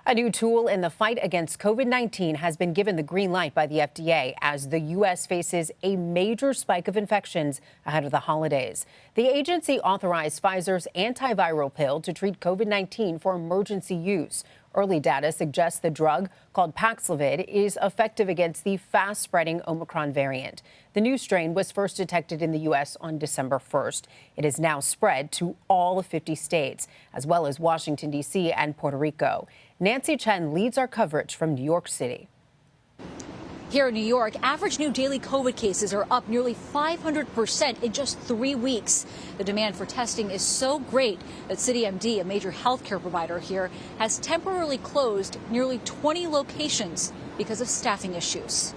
A new tool in the fight against COVID-19 has been given the green light by the FDA as the U.S. faces a major spike of infections ahead of the holidays. The agency authorized Pfizer's antiviral pill to treat COVID-19 for emergency use. Early data suggests the drug, called Paxlovid, is effective against the fast-spreading Omicron variant. The new strain was first detected in the U.S. on December 1st. It has now spread to all 50 states, as well as Washington, D.C. and Puerto Rico. Nancy Chen leads our coverage from New York City. Here in New York, average new daily COVID cases are up nearly 500% in just 3 weeks. The demand for testing is so great that CityMD, a major healthcare provider here, has temporarily closed nearly 20 locations because of staffing issues.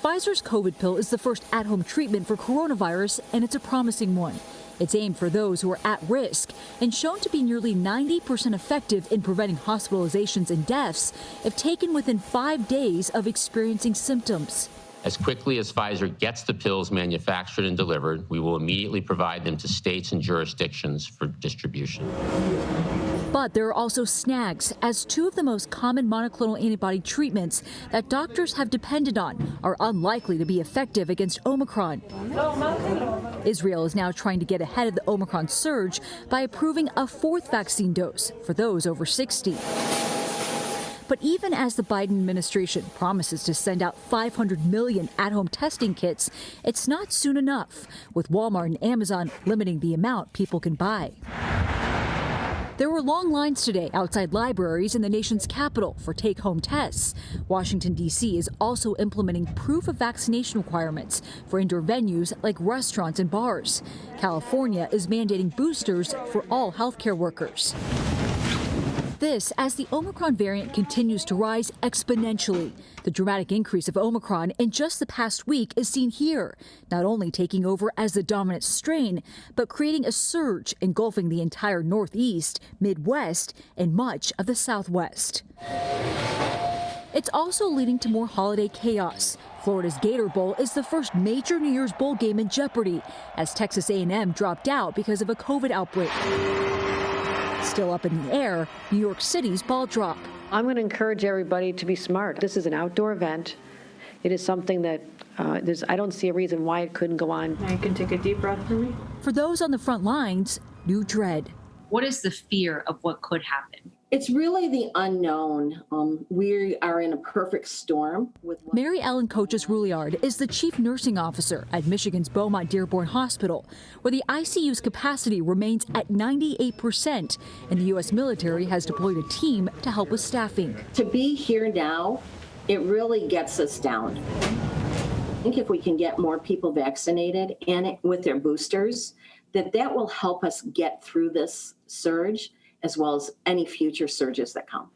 Pfizer's COVID pill is the first at-home treatment for coronavirus, and it's a promising one. It's aimed for those who are at risk and shown to be nearly 90% effective in preventing hospitalizations and deaths if taken within 5 days of experiencing symptoms. As quickly as Pfizer gets the pills manufactured and delivered, we will immediately provide them to states and jurisdictions for distribution. But there are also snags, as 2 of the most common monoclonal antibody treatments that doctors have depended on are unlikely to be effective against Omicron. Israel is now trying to get ahead of the Omicron surge by approving a 4th vaccine dose for those over 60. But even as the Biden administration promises to send out 500 million at-home testing kits, it's not soon enough, with Walmart and Amazon limiting the amount people can buy. There were long lines today outside libraries in the nation's capital for take-home tests. Washington, D.C. is also implementing proof of vaccination requirements for indoor venues like restaurants and bars. California is mandating boosters for all healthcare workers. This as the Omicron variant continues to rise exponentially. The dramatic increase of Omicron in just the past week is seen here, not only taking over as the dominant strain, but creating a surge engulfing the entire Northeast, Midwest, and much of the Southwest. It's also leading to more holiday chaos. Florida's Gator Bowl is the first major New Year's bowl game in jeopardy, as Texas A&M dropped out because of a COVID outbreak. Still up in the air, New York City's ball drop. I'm going to encourage everybody to be smart. This is an outdoor event. It is something that I don't see a reason why it couldn't go on. You can take a deep breath for me. For those on the front lines, new dread. What is the fear of what could happen? It's really the unknown. We are in a perfect storm. Mary Ellen Coaches-Rouliard is the chief nursing officer at Michigan's Beaumont-Dearborn Hospital, where the ICU's capacity remains at 98%, and the U.S. military has deployed a team to help with staffing. To be here now, it really gets us down. I think if we can get more people vaccinated and with their boosters, that will help us get through this surge, as well as any future surges that come.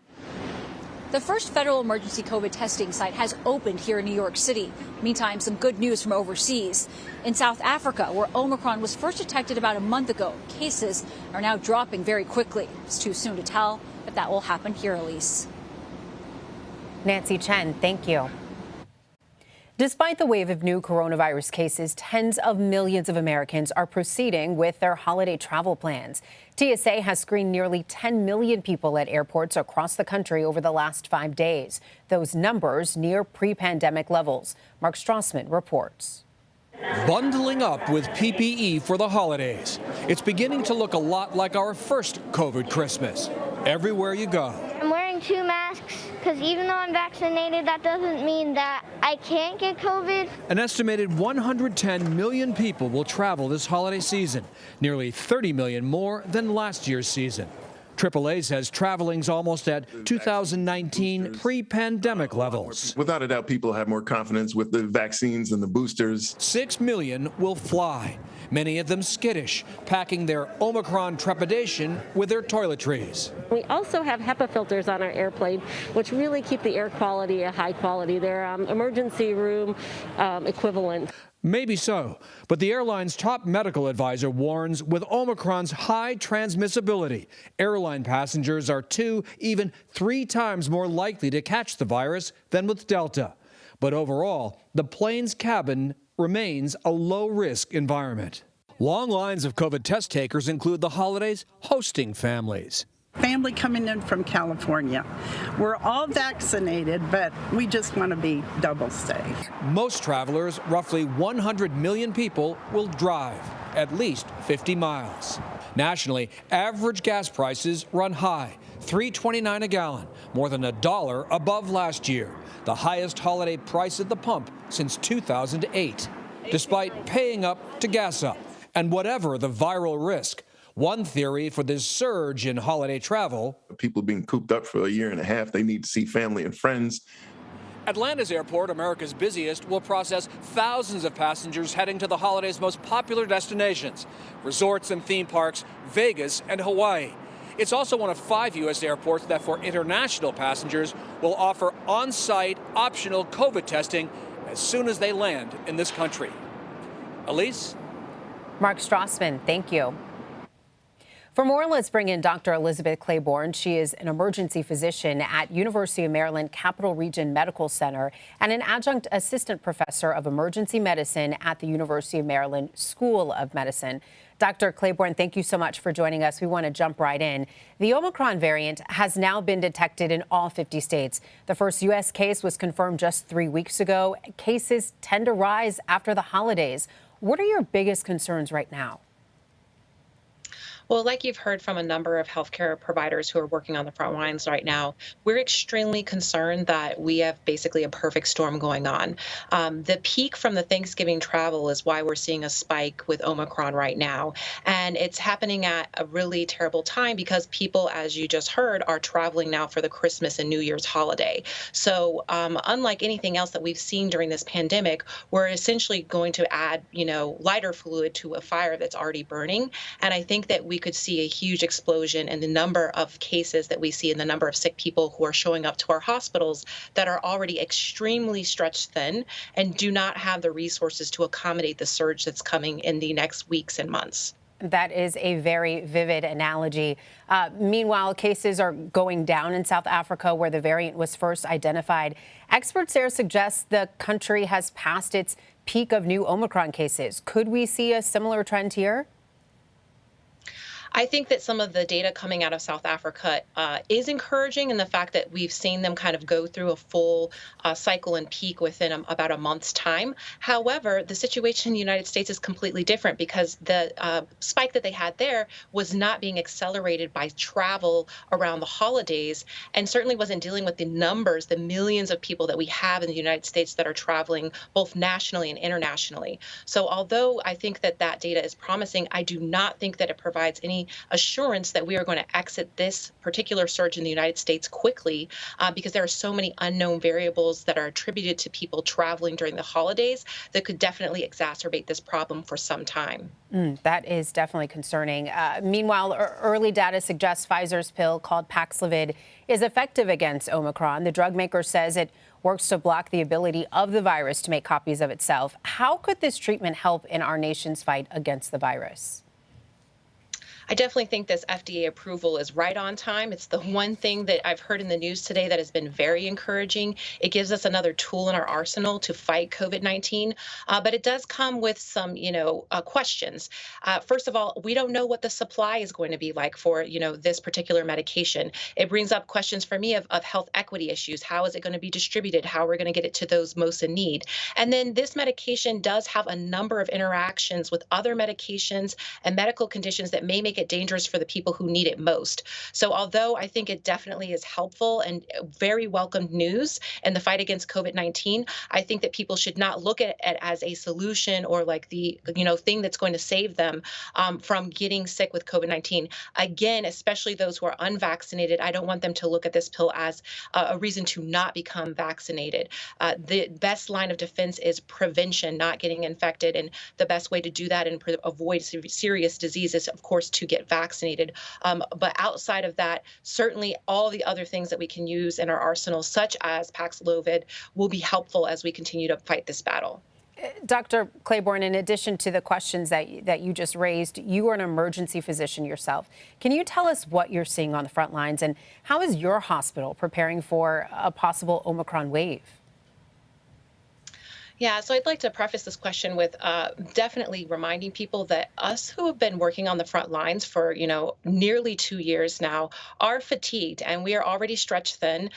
The first federal emergency COVID testing site has opened here in New York City. Meantime, some good news from overseas. In South Africa, where Omicron was first detected about a month ago, cases are now dropping very quickly. It's too soon to tell if that will happen here, Elise. Nancy Chen, thank you. Despite the wave of new coronavirus cases, tens of millions of Americans are proceeding with their holiday travel plans. TSA has screened nearly 10 million people at airports across the country over the last 5 days. Those numbers near pre-pandemic levels. Mark Strassman reports. Bundling up with PPE for the holidays. It's beginning to look a lot like our first COVID Christmas. Everywhere you go. I'm wearing 2 masks because even though I'm vaccinated, that doesn't mean that I can't get COVID. An estimated 110 million people will travel this holiday season, nearly 30 million more than last year's season. AAA says traveling's almost at 2019 pre-pandemic levels. Without a doubt, people have more confidence with the vaccines and the boosters. 6 million will fly, many of them skittish, packing their Omicron trepidation with their toiletries. We also have HEPA filters on our airplane, which really keep the air quality a high quality. They're emergency room equivalent. Maybe so, but the airline's top medical advisor warns with Omicron's high transmissibility, airline passengers are 2, even 3 times more likely to catch the virus than with Delta. But overall, the plane's cabin remains a low-risk environment. Long lines of COVID test takers include the holidays hosting families. Family coming in from California. We're all vaccinated, but we just want to be double safe. Most travelers, roughly 100 million people, will drive at least 50 miles. Nationally, average gas prices run high, $3.29 a gallon, more than $1 above last year, the highest holiday price at the pump since 2008, despite paying up to gas up. And whatever the viral risk, one theory for this surge in holiday travel: people being cooped up for a year and a half, they need to see family and friends. Atlanta's airport, America's busiest, will process thousands of passengers heading to the holiday's most popular destinations, resorts and theme parks, Vegas and Hawaii. It's also one of 5 U.S. airports that, for international passengers, will offer on-site optional COVID testing as soon as they land in this country. Elise? Mark Strassman, thank you. For more, let's bring in Dr. Elizabeth Clayborne. She is an emergency physician at University of Maryland Capital Region Medical Center and an adjunct assistant professor of emergency medicine at the University of Maryland School of Medicine. Dr. Clayborne, thank you so much for joining us. We want to jump right in. The Omicron variant has now been detected in all 50 states. The first U.S. case was confirmed just 3 weeks ago. Cases tend to rise after the holidays. What are your biggest concerns right now? Well, like you've heard from a number of healthcare providers who are working on the front lines right now, we're extremely concerned that we have basically a perfect storm going on. The peak from the Thanksgiving travel is why we're seeing a spike with Omicron right now. And it's happening at a really terrible time because people, as you just heard, are traveling now for the Christmas and New Year's holiday. So unlike anything else that we've seen during this pandemic, we're essentially going to add, lighter fluid to a fire that's already burning. And I think that we could see a huge explosion in the number of cases that we see and the number of sick people who are showing up to our hospitals that are already extremely stretched thin and do not have the resources to accommodate the surge that's coming in the next weeks and months. That is a very vivid analogy. Meanwhile, cases are going down in South Africa, where the variant was first identified. Experts there suggest the country has passed its peak of new Omicron cases. Could we see a similar trend here? I think that some of the data coming out of South Africa is encouraging in the fact that we've seen them kind of go through a full cycle and peak within about a month's time. However, the situation in the United States is completely different because the spike that they had there was not being accelerated by travel around the holidays and certainly wasn't dealing with the numbers, the millions of people that we have in the United States that are traveling both nationally and internationally. So although I think that that data is promising, I do not think that it provides any assurance that we are going to exit this particular surge in the United States quickly because there are so many unknown variables that are attributed to people traveling during the holidays that could definitely exacerbate this problem for some time. That is definitely concerning. Meanwhile, early data suggests Pfizer's pill called Paxlovid is effective against Omicron. The drug maker says it works to block the ability of the virus to make copies of itself. How could this treatment help in our nation's fight against the virus? I definitely think this FDA approval is right on time. It's the one thing that I've heard in the news today that has been very encouraging. It gives us another tool in our arsenal to fight COVID-19, but it does come with some, questions. First of all, we don't know what the supply is going to be like for, this particular medication. It brings up questions for me of health equity issues. How is it going to be distributed? How are we going to get it to those most in need? And then this medication does have a number of interactions with other medications and medical conditions that may make it dangerous for the people who need it most. So although I think it definitely is helpful and very welcomed news in the fight against COVID-19, I think that people should not look at it as a solution or like the thing that's going to save them from getting sick with COVID-19. Again, especially those who are unvaccinated, I don't want them to look at this pill as a reason to not become vaccinated. The best line of defense is prevention, not getting infected. And the best way to do that and avoid serious disease is, of course, to get vaccinated. But outside of that, certainly all the other things that we can use in our arsenal, such as Paxlovid, will be helpful as we continue to fight this battle. Dr. Clayborne, in addition to the questions that you just raised, you are an emergency physician yourself. Can you tell us what you're seeing on the front lines and how is your hospital preparing for a possible Omicron wave? Yeah, so I'd like to preface this question with definitely reminding people that us who have been working on the front lines for, nearly 2 years now are fatigued and we are already stretched thin.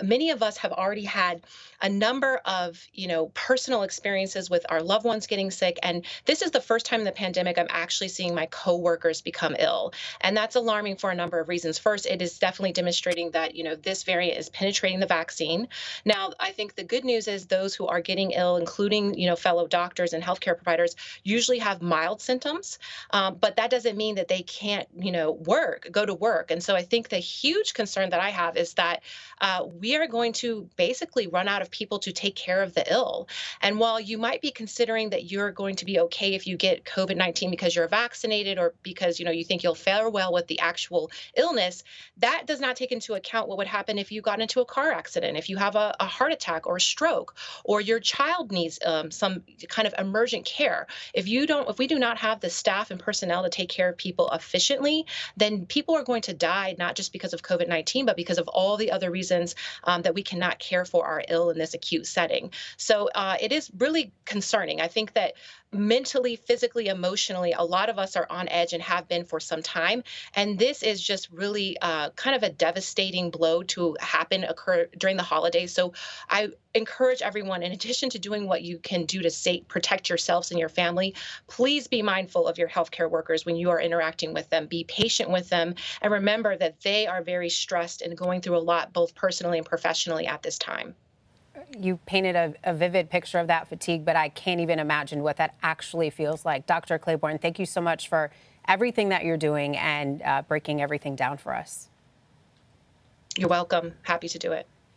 Many of us have already had a number of, personal experiences with our loved ones getting sick. And this is the first time in the pandemic I'm actually seeing my coworkers become ill. And that's alarming for a number of reasons. First, it is definitely demonstrating that, this variant is penetrating the vaccine. Now, I think the good news is those who are getting ill, including, fellow doctors and healthcare providers, usually have mild symptoms, but that doesn't mean that they can't, go to work. And so I think the huge concern that I have is that we are going to basically run out of people to take care of the ill. And while you might be considering that you're going to be okay if you get COVID-19 because you're vaccinated or because, you think you'll fare well with the actual illness, that does not take into account what would happen if you got into a car accident, if you have a heart attack or a stroke, or your child needs some kind of emergent care. If we do not have the staff and personnel to take care of people efficiently, then people are going to die, not just because of COVID-19, but because of all the other reasons that we cannot care for our ill in this acute setting. So it is really concerning. I think that mentally, physically, emotionally, a lot of us are on edge and have been for some time. And this is just really kind of a devastating blow to occur during the holidays. So I encourage everyone, in addition to doing what you can do to protect yourselves and your family, please be mindful of your healthcare workers when you are interacting with them. Be patient with them and remember that they are very stressed and going through a lot, both personally and professionally at this time. You painted a vivid picture of that fatigue, but I can't even imagine what that actually feels like. Dr. Clayborne, thank you so much for everything that you're doing and breaking everything down for us. You're welcome. Happy to do it.